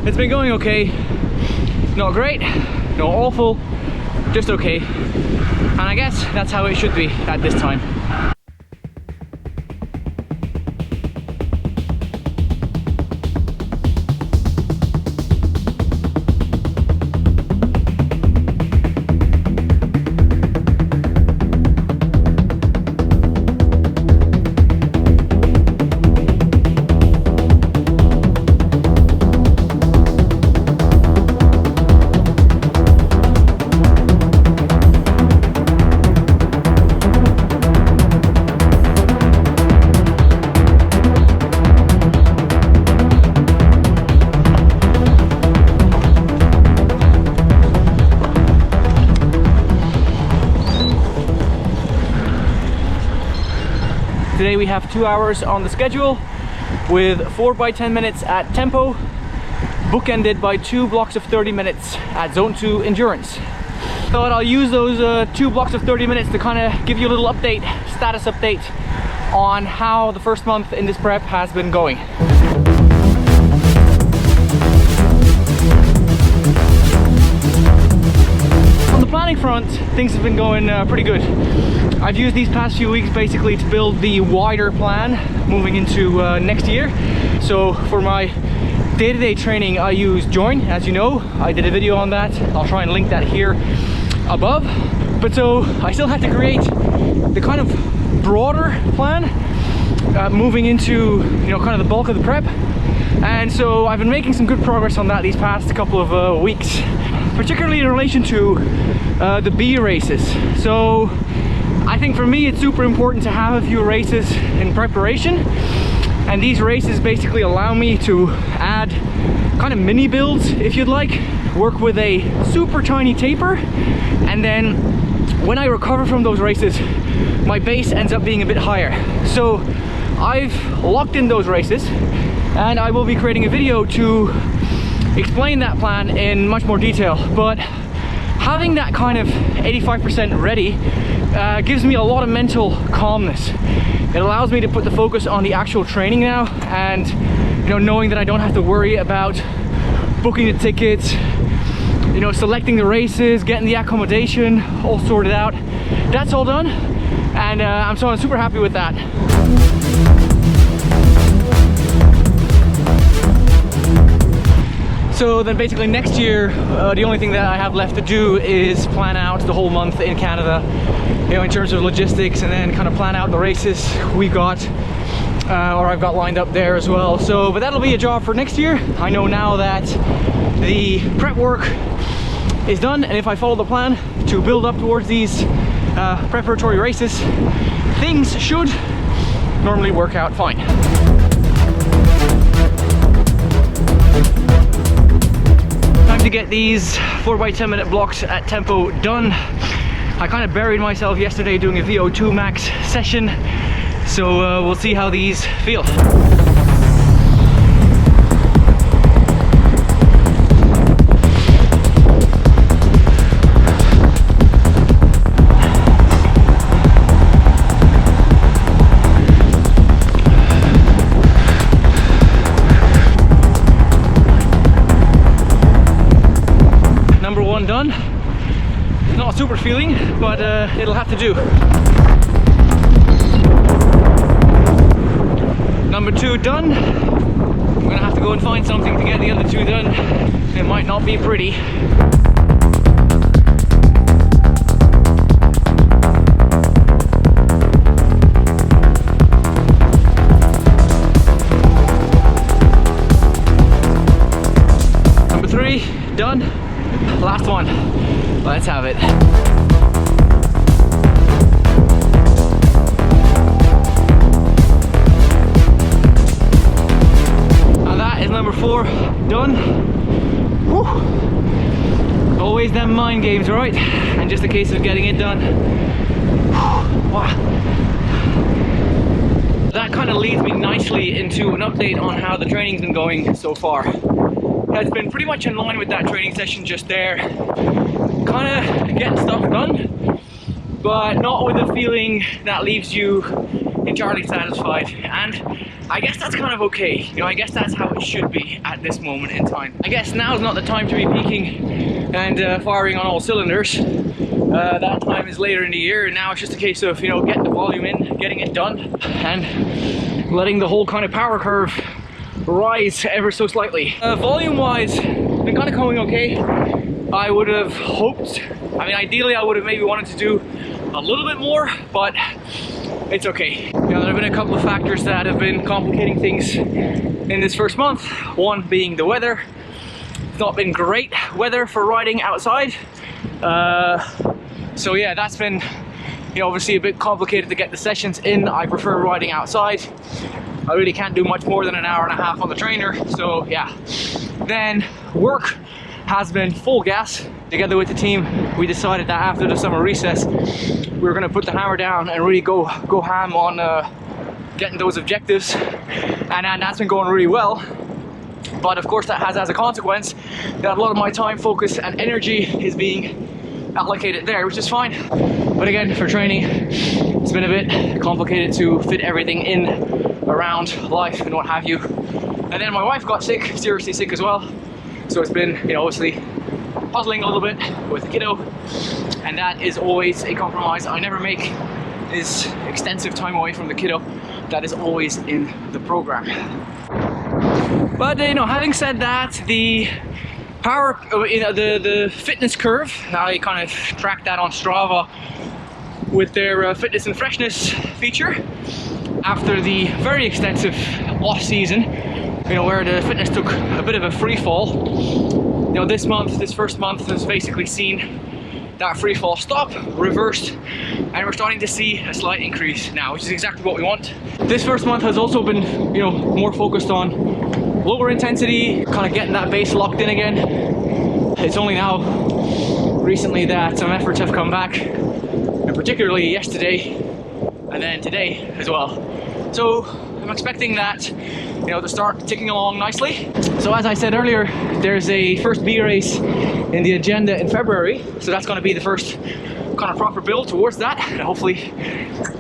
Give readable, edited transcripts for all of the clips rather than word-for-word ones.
It's been going okay. Not great, not awful, just okay. And I guess that's how it should be at this time. Today we have 2 hours on the schedule with 4 by 10 minutes at tempo, bookended by 2 blocks of 30 minutes at zone 2 endurance. Thought I'll use those 2 blocks of 30 minutes to kind of give you a little update, status update on how the first month in this prep has been going. On the planning front, things have been going pretty good. I've used these past few weeks basically to build the wider plan moving into next year. So for my day-to-day training, I use Join, as you know. I did a video on that. I'll try and link that here above. But so I still had to create the kind of broader plan moving into, you know, kind of the bulk of the prep. And so I've been making some good progress on that these past couple of weeks, particularly in relation to the B races. So I think for me it's super important to have a few races in preparation, and these races basically allow me to add kind of mini builds, if you'd like, work with a super tiny taper, and then when I recover from those races my base ends up being a bit higher. So I've locked in those races and I will be creating a video to explain that plan in much more detail, but having that kind of 85% ready gives me a lot of mental calmness. It allows me to put the focus on the actual training now, and you know, knowing that I don't have to worry about booking the tickets, you know, selecting the races, getting the accommodation all sorted out. That's all done, and I'm super happy with that. So then basically next year, the only thing that I have left to do is plan out the whole month in Canada, you know, in terms of logistics, and then kind of plan out the races we've got, or I've got lined up there as well. So, but that'll be a job for next year. I know now that the prep work is done, and if I follow the plan to build up towards these preparatory races, things should normally work out fine. To get these 4 by 10 minute blocks at tempo done. I kind of buried myself yesterday doing a VO2 max session, so we'll see how these feel. Done. Not a super feeling, but it'll have to do. Number 2 done. I'm gonna have to go and find something to get the other 2 done. It might not be pretty. Number 3 done. Last one. Let's have it. And that is number 4 done. Whew. Always them mind games, right? And just a case of getting it done. Wow. That kind of leads me nicely into an update on how the training's been going so far. It's been pretty much in line with that training session just there. Kind of getting stuff done, but not with a feeling that leaves you entirely satisfied. And I guess that's kind of okay. You know, I guess that's how it should be at this moment in time. I guess now's not the time to be peaking and firing on all cylinders. That time is later in the year, and now it's just a case of, you know, getting the volume in, getting it done, and letting the whole kind of power curve rise ever so slightly. Volume wise, been kind of going okay. I would have hoped, I mean, ideally I would have maybe wanted to do a little bit more, but it's okay. You know, there have been a couple of factors that have been complicating things in this first month. One being the weather. It's not been great weather for riding outside. So yeah, that's been, you know, obviously a bit complicated to get the sessions in. I prefer riding outside. I really can't do much more than an hour and a half on the trainer, so yeah. Then work has been full gas. Together with the team, we decided that after the summer recess, we were going to put the hammer down and really go ham on getting those objectives, and that's been going really well. But of course, that has as a consequence that a lot of my time, focus, and energy is being allocated there, which is fine. But again, for training, it's been a bit complicated to fit everything in around life and what have you. And then my wife got sick, seriously sick as well. So it's been, you know, obviously puzzling a little bit with the kiddo, and that is always a compromise I never make, is extensive time away from the kiddo. That is always in the program. But you know, having said that, the power, you know, the fitness curve, I kind of tracked that on Strava with their fitness and freshness feature after the very extensive off season, you know, where the fitness took a bit of a free fall. You know, this first month has basically seen that free fall stop, reversed, and we're starting to see a slight increase now, which is exactly what we want. This first month has also been, you know, more focused on lower intensity, kind of getting that base locked in again. It's only now recently that some efforts have come back, and particularly yesterday and then today as well. So I'm expecting that, you know, to start ticking along nicely. So as I said earlier, there's a first B race in the agenda in February, so that's going to be the first kind of proper build towards that, and hopefully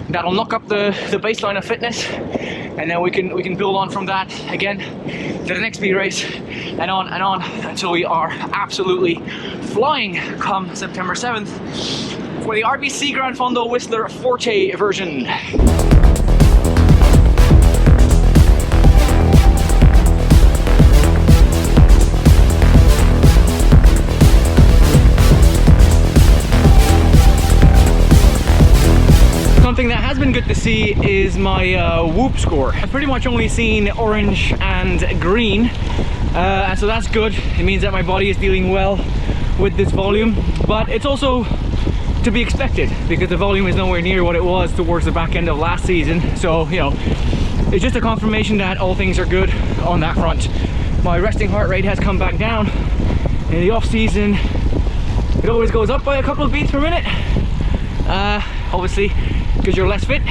that'll knock up the baseline of fitness, and then we can build on from that again to the next B race, and on until we are absolutely flying come September 7th for the RBC Gran Fondo Whistler Forte version. Something that has been good to see is my whoop score. I've pretty much only seen orange and green, and so that's good. It means that my body is dealing well with this volume, but it's also to be expected because the volume is nowhere near what it was towards the back end of last season. So, you know, it's just a confirmation that all things are good on that front. My resting heart rate has come back down. In the off season, it always goes up by a couple of beats per minute. Obviously, because you're less fit,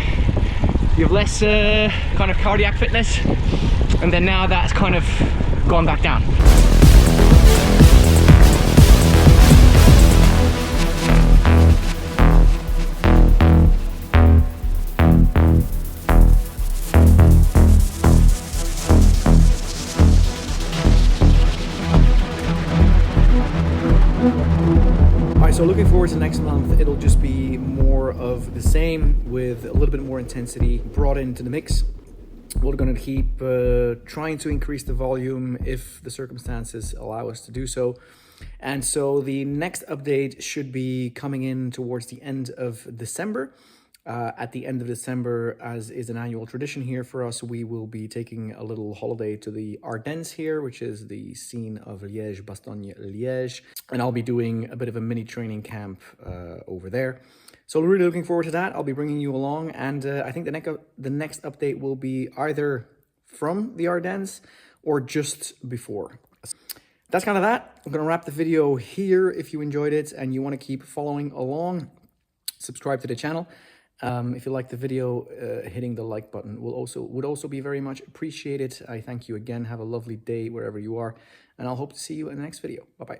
you have less kind of cardiac fitness, and then now that's kind of gone back down. So looking forward to next month, it'll just be more of the same with a little bit more intensity brought into the mix. We're going to keep trying to increase the volume if the circumstances allow us to do so. And so the next update should be coming in towards the end of December. At the end of December, as is an annual tradition here for us, we will be taking a little holiday to the Ardennes here, which is the scene of Liège, Bastogne, Liège. And I'll be doing a bit of a mini training camp over there. So really looking forward to that. I'll be bringing you along. And I think the next update will be either from the Ardennes or just before. That's kind of that. I'm going to wrap the video here. If you enjoyed it and you want to keep following along, subscribe to the channel. If you like the video, hitting the like button would also be very much appreciated. I thank you again. Have a lovely day wherever you are, and I'll hope to see you in the next video. Bye-bye.